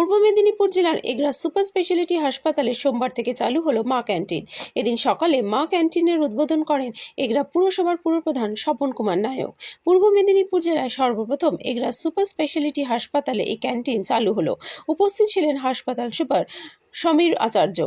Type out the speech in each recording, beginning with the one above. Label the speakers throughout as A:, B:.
A: পূর্ব মেদিনীপুর জেলার Egra super speciality হাসপাতালে সোমবার থেকে চালু হলো মা ক্যান্টিন। এদিন সকালে মা ক্যান্টিনের উদ্বোধন করেন এগরা পুরসভার পুরপ্রধান স্বপন কুমার নায়ক। পূর্ব মেদিনীপুর জেলায় সর্বপ্রথম এগরা সুপার স্পেশালিটি হাসপাতালে এই ক্যান্টিন চালু হলো। উপস্থিত ছিলেন হাসপাতাল সুপার সমীর আচার্য,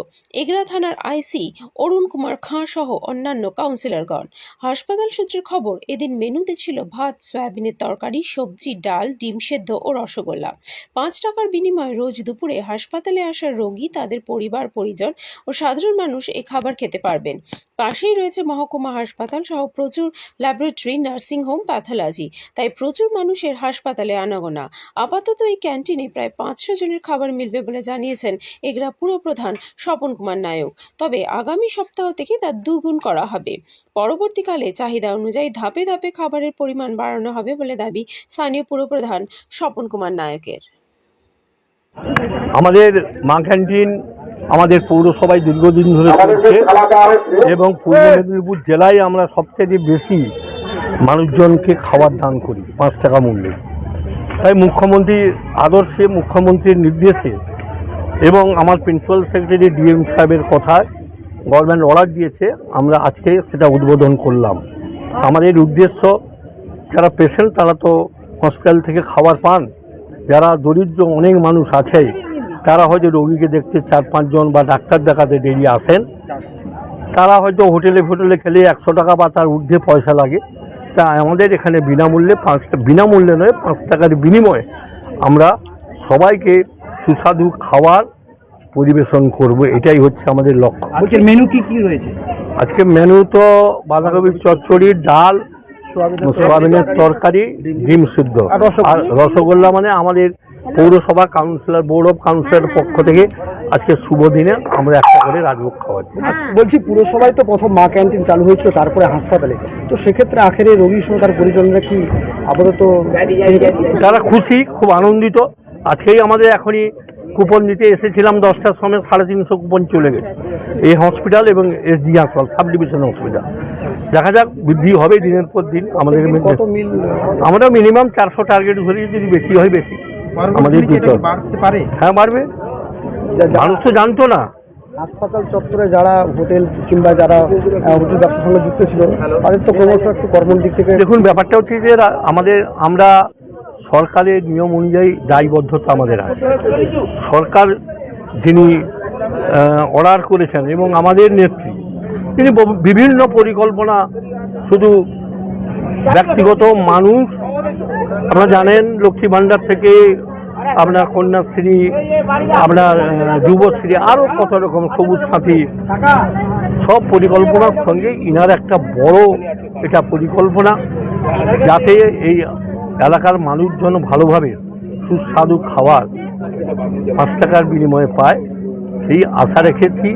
A: এগরা থানার আইসি অরুণ কুমার খাঁ সহ অন্যান্য কাউন্সিলরগণ। হাসপাতাল সূত্রের খবর, এদিন মেনুতে ছিল ভাত, সয়াবিনের তরকারি, সবজি, ডাল, ডিম সেদ্ধ ও রসগোল্লা। 5 টাকার বিনিময়ে রোজ দুপুরে হাসপাতালে আসা রোগী, তাদের পরিবার পরিজন ও সাধারণ মানুষ এই খাবার খেতে পারবেন। পাশেই রয়েছে মহকুমা হাসপাতাল সহ প্রচুর ল্যাবরেটরি, নার্সিংহোম, প্যাথোলজি, তাই প্রচুর মানুষের হাসপাতালে আনাগোনা। আপাতত এই ক্যান্টিনে প্রায় 500 জনের খাবার মিলবে বলে জানিয়েছেন এগরা পুরপ্রধান স্বপন কুমার নায়ক। তবে আগামী সপ্তাহ থেকে তা দুগুণ করা হবে। পরবর্তীকালে চাহিদা অনুযায়ী ধাপে ধাপে খাবারের পরিমাণ বাড়ানো হবে বলে দাবি স্থানীয় পুরপ্রধান স্বপন কুমার নায়কের।
B: আমাদের মা ক্যান্টিন আমাদের পৌরসভায় দীর্ঘদিন ধরে চলছে এবং পূর্ব মেদিনীপুর জেলায় আমরা সবচেয়ে বেশি মানুষজনকে খাবার দান করি 5 টাকা মূল্যে। তাই মুখ্যমন্ত্রীর আদর্শে, মুখ্যমন্ত্রীর নির্দেশে এবং আমার প্রিন্সিপাল সেক্রেটারি ডিএম সাহেবের কথায় গভর্নমেন্ট অর্ডার দিয়েছে, আমরা আজকে সেটা উদ্বোধন করলাম। আমাদের উদ্দেশ্য, যারা পেশেন্ট তারা তো হসপিটাল থেকে খাবার পান, যারা দরিদ্র অনেক মানুষ আছে তারা হয়তো রোগীকে দেখতে 4-5 জন বা ডাক্তার দেখাতে দেরি আসেন, তারা হয়তো হোটেলে খেলে 100 টাকা বা তার ঊর্ধ্বে পয়সা লাগে। তা আমাদের এখানে বিনামূল্যে নয়, 5 টাকার বিনিময়ে আমরা সবাইকে সুস্বাদু খাবার পরিবেশন করব, এটাই হচ্ছে আমাদের লক্ষ্য।
C: আজকের মেনু কি কি রয়েছে?
B: আজকে মেনু তো বাঁধাকপির চচ্চড়ি, ডাল, সোয়াবিনের তরকারি, ডিম সিদ্ধ আর রসগোল্লা। মানে আমাদের পৌরসভা কাউন্সিলর, বোর্ড অফ কাউন্সিলরের পক্ষ থেকে আজকে শুভ দিনে আমরা একটা করে রাজভোগ খাওয়াচ্ছি।
C: বলছি, পুরসভায় তো প্রথম মা ক্যান্টিন চালু হয়েছিল, তারপরে হাসপাতালে, তো সেক্ষেত্রে আখেরে রোগীর সঙ্গে তার পরিজনরা কি আপাতত
B: তারা খুশি, খুব আনন্দিত। আজকেই আমাদের এখনই কুপন দিতে এসেছিলাম 10টার সময়, 350 কুপন চলে গেছে। এই হসপিটাল এবং এসডি হাসপাতাল, সাব ডিভিশন হসপিটাল। দেখা যাক, বৃদ্ধি হবে দিনের পর দিন। আমাদের আমরা মিনিমাম 400 টার্গেট ধরি, যদি বেশি হয় বেশি। আমাদের হ্যাঁ বাড়বে, মানুষ তো জানতো না।
C: হাসপাতাল চত্বরে যারা হোটেল কিংবা যারা হোটেল ব্যবসার সঙ্গে যুক্ত ছিল তাদের তো ক্রমশ একটু কর্মের দিক থেকে
B: দেখুন, ব্যাপারটা হচ্ছে যে আমরা সরকারের নিয়ম অনুযায়ী দায়বদ্ধতা আমাদের আছে। সরকার যিনি অর্ডার করেছেন এবং আমাদের নেত্রী, তিনি বিভিন্ন পরিকল্পনা, শুধু ব্যক্তিগত মানুষ, আপনারা জানেন লক্ষ্মী ভাণ্ডার থেকে আপনার কন্যাশ্রী, আপনার যুবশ্রী, আরও কত রকম সবুজ সাথী, সব পরিকল্পনার সঙ্গে ইনার একটা বড় এটা পরিকল্পনা, যাতে এই এলাকার মানুষজন ভালোভাবে সুস্বাদু খাবার 5 টাকার বিনিময়ে পায়, সেই আশা রেখেছি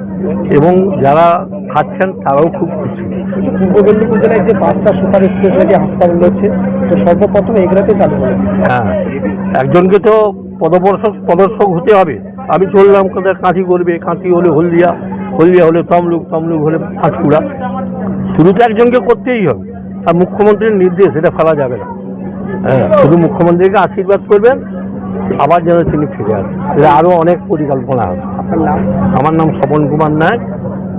B: এবং যারা খাচ্ছেন তারাও খুব খুশি।
C: পূর্ব মেদিনীপুর জেলায় যে 5টা সুপার স্পেশালিটি হাসপাতাল রয়েছে, তো সর্বপ্রথম এগুলোতে চালু হবে।
B: হ্যাঁ, একজনকে তো পদর্শক হতে হবে। আমি চললাম কোথায়, কাঁথি করবে, কাঁথি হলে হলদিয়া, হলদিয়া হলে তমলুক, তমলুক হলে পাঁশকুড়া, শুরু তো একজনকে করতেই হবে। আর মুখ্যমন্ত্রীর নির্দেশ, এটা ফেলা যাবে না। হ্যাঁ, শুধু মুখ্যমন্ত্রীকে আশীর্বাদ করবেন, আবার যেন তিনি ফিরে আসেন। এটা আরও অনেক পরিকল্পনা আছে। আমার নাম স্বপন কুমার নায়ক,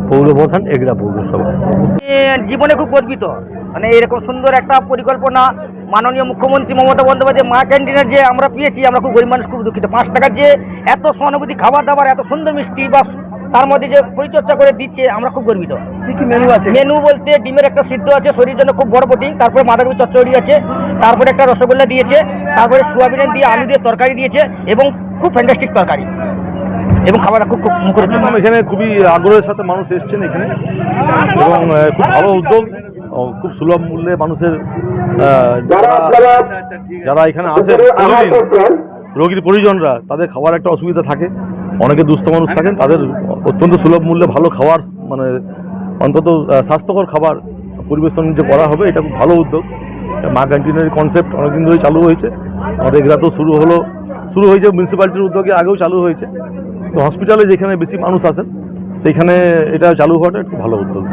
B: পৌরপ্রধান, এগরা পৌরসভা।
D: জীবনে খুব গর্বিত, মানে এরকম সুন্দর একটা পরিকল্পনা মাননীয় মুখ্যমন্ত্রী মমতা বন্দ্যোপাধ্যায় মা ক্যান্টিনের যে আমরা পেয়েছি, আমরা খুব গরিব মানুষ, খুব দুঃখিত। 5 টাকার যে এত সহানুভূতি খাবার দাবার, এত সুন্দর মিষ্টি বা তার মধ্যে যে পরিচর্যা করে দিচ্ছে, আমরা খুব গর্বিত।
C: কি কি মেনু আছে?
D: মেনু বলতে ডিমের একটা সিদ্ধ আছে, শরীরের জন্য খুব বড় প্রোটিন, তারপরে বাঁধাকপি চচ্চড়ি আছে, তারপরে একটা রসগোল্লা দিয়েছে, তারপরে সোয়াবিনের দিয়ে আলু দিয়ে তরকারি দিয়েছে এবং খুব ফ্যান্টাস্টিক তরকারি এবং খাবারটা খুব মুখরোচক।
B: এখানে খুবই আগ্রহের সাথে মানুষ এসছেন এখানে এবং খুব ভালো উদ্যোগ, খুব সুলভ মূল্যে মানুষের যারা এখানে আসেন রোগীর পরিজনরা, তাদের খাবার একটা অসুবিধা থাকে, অনেকে দুস্থ মানুষ থাকেন, তাদের অত্যন্ত সুলভ মূল্যে ভালো খাবার, মানে অন্তত স্বাস্থ্যকর খাবার পরিবেশন যে করা হবে, এটা খুব ভালো উদ্যোগ। মা ক্যান্টিনের কনসেপ্ট অনেকদিন ধরে চালু হয়েছে, আমাদের এগুলা তো শুরু হয়েছে মিউনিসিপ্যালিটির উদ্যোগে, আগেও চালু হয়েছে। তো হসপিটালে যেখানে বেশি মানুষ আসেন সেইখানে এটা চালু হওয়াটা একটু ভালো উদ্যোগ।